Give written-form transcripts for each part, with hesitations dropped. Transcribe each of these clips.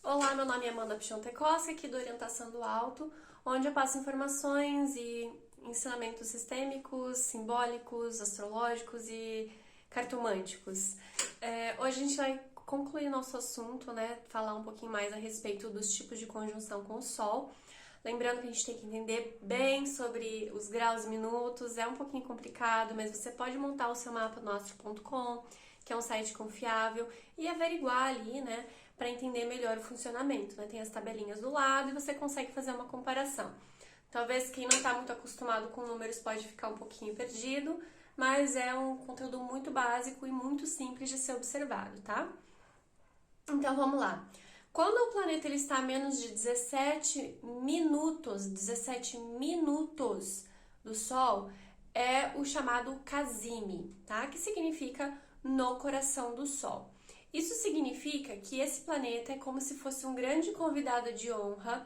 Olá, meu nome é Amanda Pichon-Tecosta, aqui do Orientação do Alto, onde eu passo informações e ensinamentos sistêmicos, simbólicos, astrológicos e cartomânticos. Hoje a gente vai concluir nosso assunto, né? Falar um pouquinho mais a respeito dos tipos de conjunção com o Sol. Lembrando que a gente tem que entender bem sobre os graus e minutos, é um pouquinho complicado, mas você pode montar o seu mapa no astro.com, que é um site confiável, e averiguar ali, né, para entender melhor o funcionamento, né? Tem as tabelinhas do lado e você consegue fazer uma comparação. Talvez quem não está muito acostumado com números pode ficar um pouquinho perdido, mas é um conteúdo muito básico e muito simples de ser observado, tá? Então vamos lá. Quando o planeta ele está a menos de 17 minutos do Sol, é o chamado Casime, tá? Que significa no coração do Sol. Isso significa que esse planeta é como se fosse um grande convidado de honra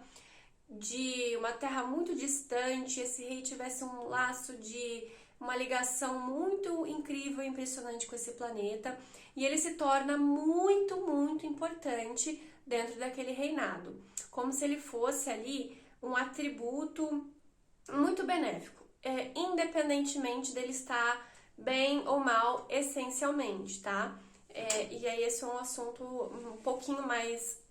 de uma terra muito distante, esse rei tivesse um laço de uma ligação muito incrível e impressionante com esse planeta, e ele se torna muito, muito importante dentro daquele reinado, como se ele fosse ali um atributo muito benéfico, independentemente dele estar bem ou mal essencialmente, tá? E aí esse é um assunto um pouquinho mais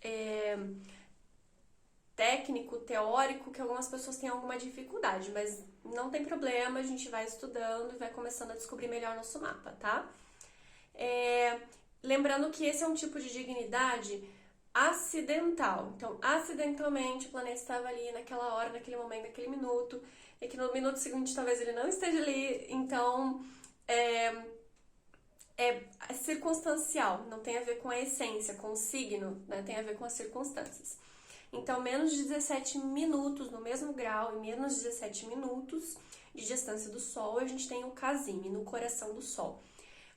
técnico, teórico, que algumas pessoas têm alguma dificuldade, mas não tem problema, a gente vai estudando e vai começando a descobrir melhor nosso mapa, tá? Lembrando que esse é um tipo de dignidade acidental. Então, acidentalmente, o planeta estava ali naquela hora, naquele momento, naquele minuto, e que no minuto seguinte talvez ele não esteja ali, então é circunstancial, não tem a ver com a essência, com o signo, né? Tem a ver com as circunstâncias. Então, menos de 17 minutos no mesmo grau e menos de 17 minutos de distância do Sol, a gente tem o Casime, no coração do Sol.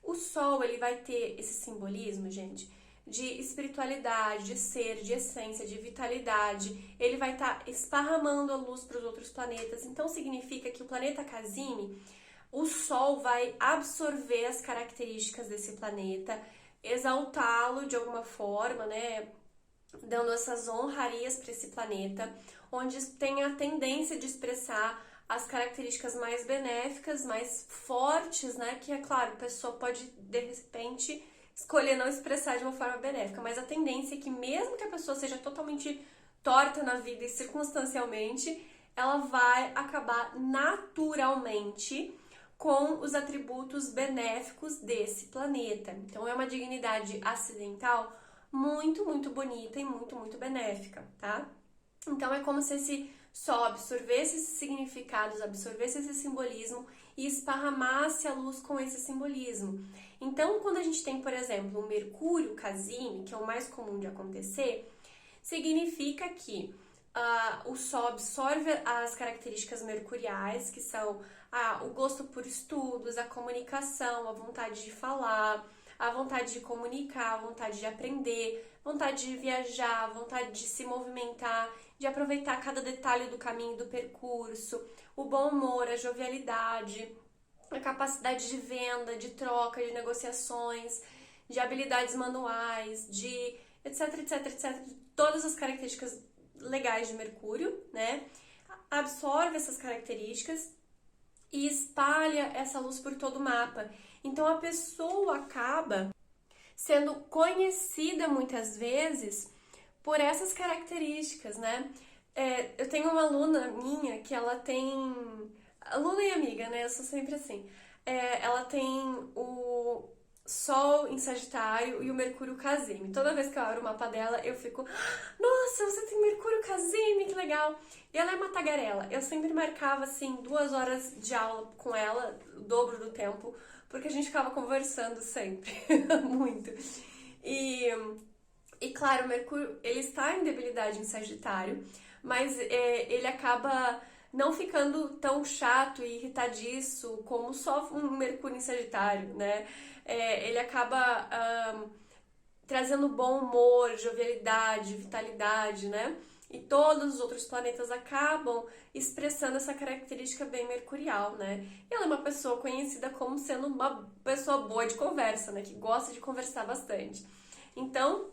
O Sol, ele vai ter esse simbolismo, gente, de espiritualidade, de ser, de essência, de vitalidade. Ele vai estar esparramando a luz para os outros planetas. Então, significa que o planeta Casime, o Sol vai absorver as características desse planeta, exaltá-lo de alguma forma, né? Dando essas honrarias para esse planeta, onde tem a tendência de expressar as características mais benéficas, mais fortes, né? Que é claro, a pessoa pode de repente escolher não expressar de uma forma benéfica, mas a tendência é que mesmo que a pessoa seja totalmente torta na vida e circunstancialmente, ela vai acabar naturalmente com os atributos benéficos desse planeta. Então é uma dignidade acidental muito, muito bonita e muito, muito benéfica, tá? Então é como se esse Sol absorvesse esses significados, absorvesse esse simbolismo e esparramasse a luz com esse simbolismo. Então, quando a gente tem, por exemplo, o Mercúrio Casime, que é o mais comum de acontecer, significa que o Sol absorve as características mercuriais, que são o gosto por estudos, a comunicação, a vontade de falar, a vontade de comunicar, a vontade de aprender, vontade de viajar, a vontade de se movimentar, de aproveitar cada detalhe do caminho, do percurso, o bom humor, a jovialidade, a capacidade de venda, de troca, de negociações, de habilidades manuais, de etc, etc, etc, todas as características legais de Mercúrio, né? Absorve essas características e espalha essa luz por todo o mapa. Então a pessoa acaba sendo conhecida muitas vezes por essas características, né? Eu tenho uma aluna minha que ela tem... Aluna e amiga, né? Eu sou sempre assim. Ela tem o Sol em Sagitário e o Mercúrio Casime. Toda vez que eu abro o mapa dela, eu fico... Nossa, você tem Mercúrio Casime, que legal! E ela é uma tagarela. Eu sempre marcava, assim, 2 horas de aula com ela, o dobro do tempo, porque a gente ficava conversando sempre, muito. E claro, o Mercúrio, ele está em debilidade em Sagitário, mas ele acaba não ficando tão chato e irritadiço como só um Mercúrio em Sagitário, né? Ele acaba trazendo bom humor, jovialidade, vitalidade, né? E todos os outros planetas acabam expressando essa característica bem mercurial, né? E ela é uma pessoa conhecida como sendo uma pessoa boa de conversa, né? Que gosta de conversar bastante. Então,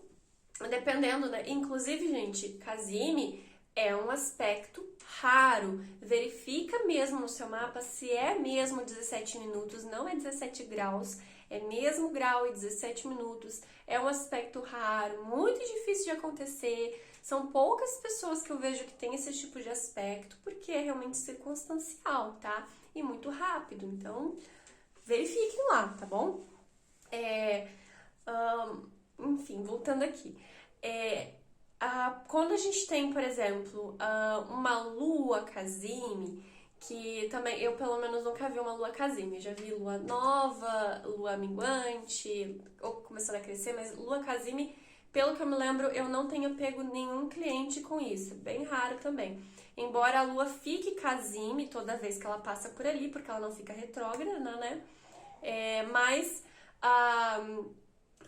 dependendo, né? Inclusive, gente, Casime é um aspecto raro. Verifica mesmo no seu mapa se é mesmo 17 minutos, não é 17 graus, é mesmo grau e 17 minutos. É um aspecto raro, muito difícil de acontecer. São poucas pessoas que eu vejo que tem esse tipo de aspecto, porque é realmente circunstancial, tá? E muito rápido. Então, verifiquem lá, tá bom? Enfim, voltando aqui. Quando a gente tem, por exemplo, uma lua Casime, que também eu pelo menos nunca vi uma lua Casime, já vi lua nova, lua minguante, ou começando a crescer, mas lua Casime, pelo que eu me lembro, eu não tenho pego nenhum cliente com isso, bem raro também. Embora a lua fique Casime toda vez que ela passa por ali, porque ela não fica retrógrada, né? Mas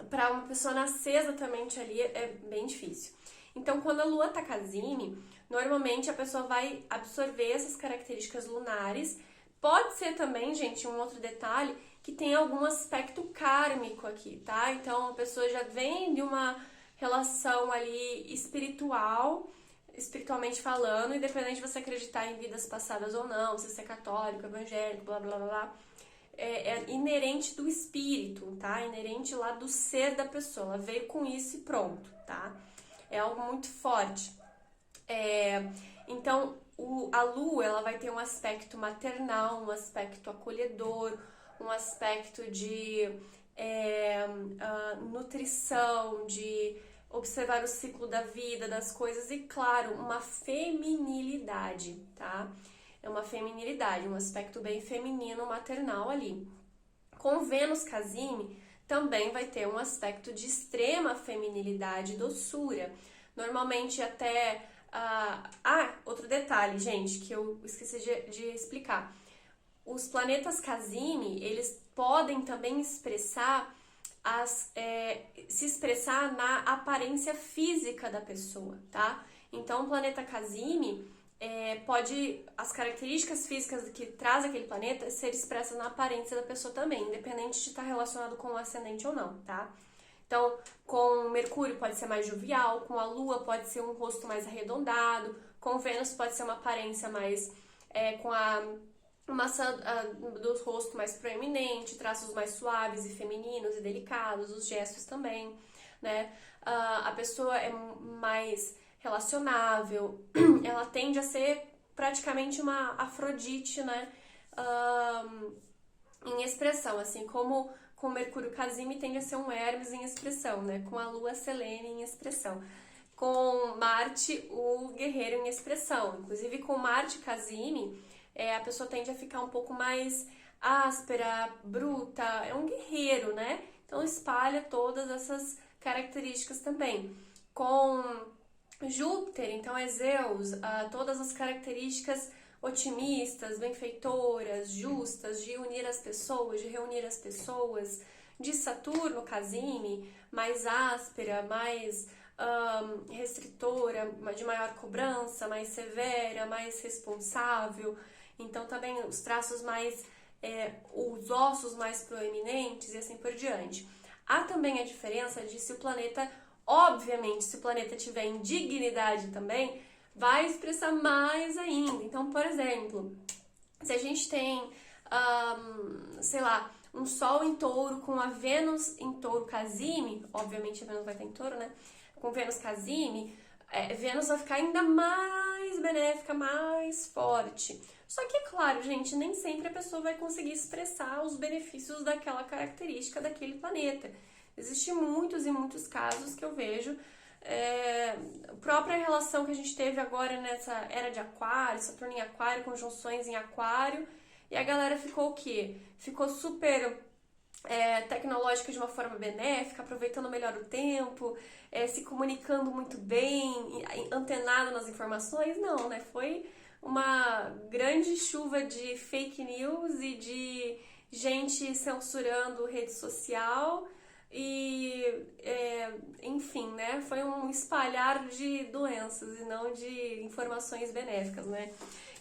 para uma pessoa nascer exatamente ali é bem difícil. Então, quando a lua tá Casime, normalmente a pessoa vai absorver essas características lunares. Pode ser também, gente, um outro detalhe, que tem algum aspecto kármico aqui, tá? Então, a pessoa já vem de uma relação ali espiritualmente falando, independente de você acreditar em vidas passadas ou não, se você é católico, evangélico, blá blá blá. É inerente do espírito, tá? Inerente lá do ser da pessoa. Ela veio com isso e pronto, tá? É algo muito forte. Então, a lua, ela vai ter um aspecto maternal, um aspecto acolhedor, um aspecto de nutrição, de observar o ciclo da vida, das coisas e, claro, uma feminilidade, tá? É uma feminilidade, um aspecto bem feminino, maternal ali. Com Vênus Casime, também vai ter um aspecto de extrema feminilidade e doçura. Normalmente até... outro detalhe, gente, que eu esqueci de explicar. Os planetas Casime, eles podem também se expressar na aparência física da pessoa, tá? Então, o planeta Casime as características físicas que traz aquele planeta ser expressas na aparência da pessoa também, independente de estar relacionado com o ascendente ou não, tá? Então, com Mercúrio pode ser mais jovial, com a Lua pode ser um rosto mais arredondado, com Vênus pode ser uma aparência mais com a maçã do rosto mais proeminente, traços mais suaves e femininos e delicados, os gestos também, né? A pessoa é mais relacionável, ela tende a ser praticamente uma Afrodite, né? Em expressão, assim como com Mercúrio Casime tende a ser um Hermes em expressão, né? Com a Lua Selene em expressão. Com Marte, o guerreiro em expressão. Inclusive, com Marte Casime, a pessoa tende a ficar um pouco mais áspera, bruta, é um guerreiro, né? Então, espalha todas essas características também. Com Júpiter, então é Zeus, todas as características otimistas, benfeitoras, justas, de unir as pessoas, de reunir as pessoas, de Saturno, Casime, mais áspera, mais restritora, de maior cobrança, mais severa, mais responsável. Então também os traços mais, os ossos mais proeminentes e assim por diante. Há também a diferença de se o planeta, obviamente, se o planeta tiver em dignidade também, vai expressar mais ainda. Então, por exemplo, se a gente tem, sei lá, um Sol em Touro com a Vênus em Touro Casime, obviamente a Vênus vai estar em Touro, né? Com Vênus Casime, Vênus vai ficar ainda mais benéfica, mais forte. Só que, claro, gente, nem sempre a pessoa vai conseguir expressar os benefícios daquela característica daquele planeta. Existem muitos e muitos casos que eu vejo. A própria relação que a gente teve agora nessa era de Aquário, Saturno em Aquário, conjunções em Aquário, e a galera ficou o quê? Ficou super tecnológica de uma forma benéfica, aproveitando melhor o tempo, se comunicando muito bem, antenado nas informações. Não, né? Foi uma grande chuva de fake news e de gente censurando rede social e, enfim, né? Foi um espalhar de doenças e não de informações benéficas, né?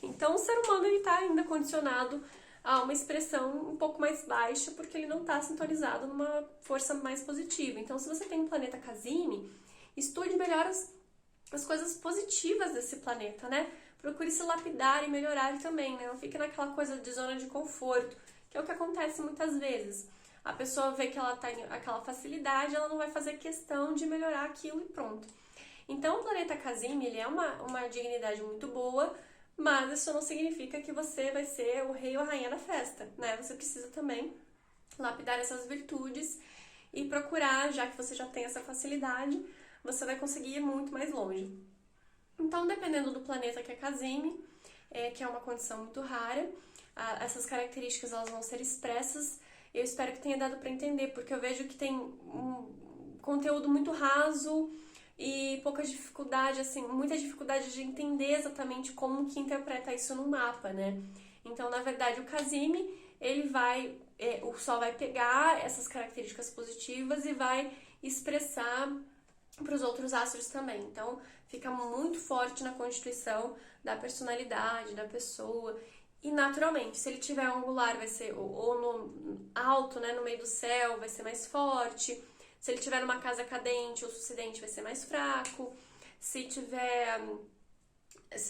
Então, o ser humano está ainda condicionado a uma expressão um pouco mais baixa porque ele não está sintonizado numa força mais positiva. Então, se você tem um planeta Casime, estude melhor as coisas positivas desse planeta, né? Procure se lapidar e melhorar também, né? Não fique naquela coisa de zona de conforto, que é o que acontece muitas vezes. A pessoa vê que ela tem aquela facilidade, ela não vai fazer questão de melhorar aquilo e pronto. Então, o planeta Casime, ele é uma dignidade muito boa, mas isso não significa que você vai ser o rei ou a rainha da festa, né? Você precisa também lapidar essas virtudes e procurar, já que você já tem essa facilidade, você vai conseguir ir muito mais longe. Então, dependendo do planeta que é Casime, que é uma condição muito rara, essas características elas vão ser expressas. Eu espero que tenha dado para entender, porque eu vejo que tem um conteúdo muito raso e pouca dificuldade, assim, muita dificuldade de entender exatamente como que interpreta isso no mapa, né? Então, na verdade, o Casime, o Sol vai pegar essas características positivas e vai expressar para os outros astros também. Então, fica muito forte na constituição da personalidade, da pessoa. E, naturalmente, se ele tiver angular, vai ser, ou no alto, né, no meio do céu, vai ser mais forte. Se ele tiver numa casa cadente ou sucedente, vai ser mais fraco. Se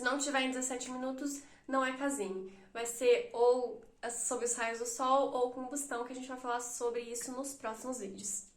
não tiver em 17 minutos, não é Casime. Vai ser ou sob os raios do Sol ou combustão, que a gente vai falar sobre isso nos próximos vídeos.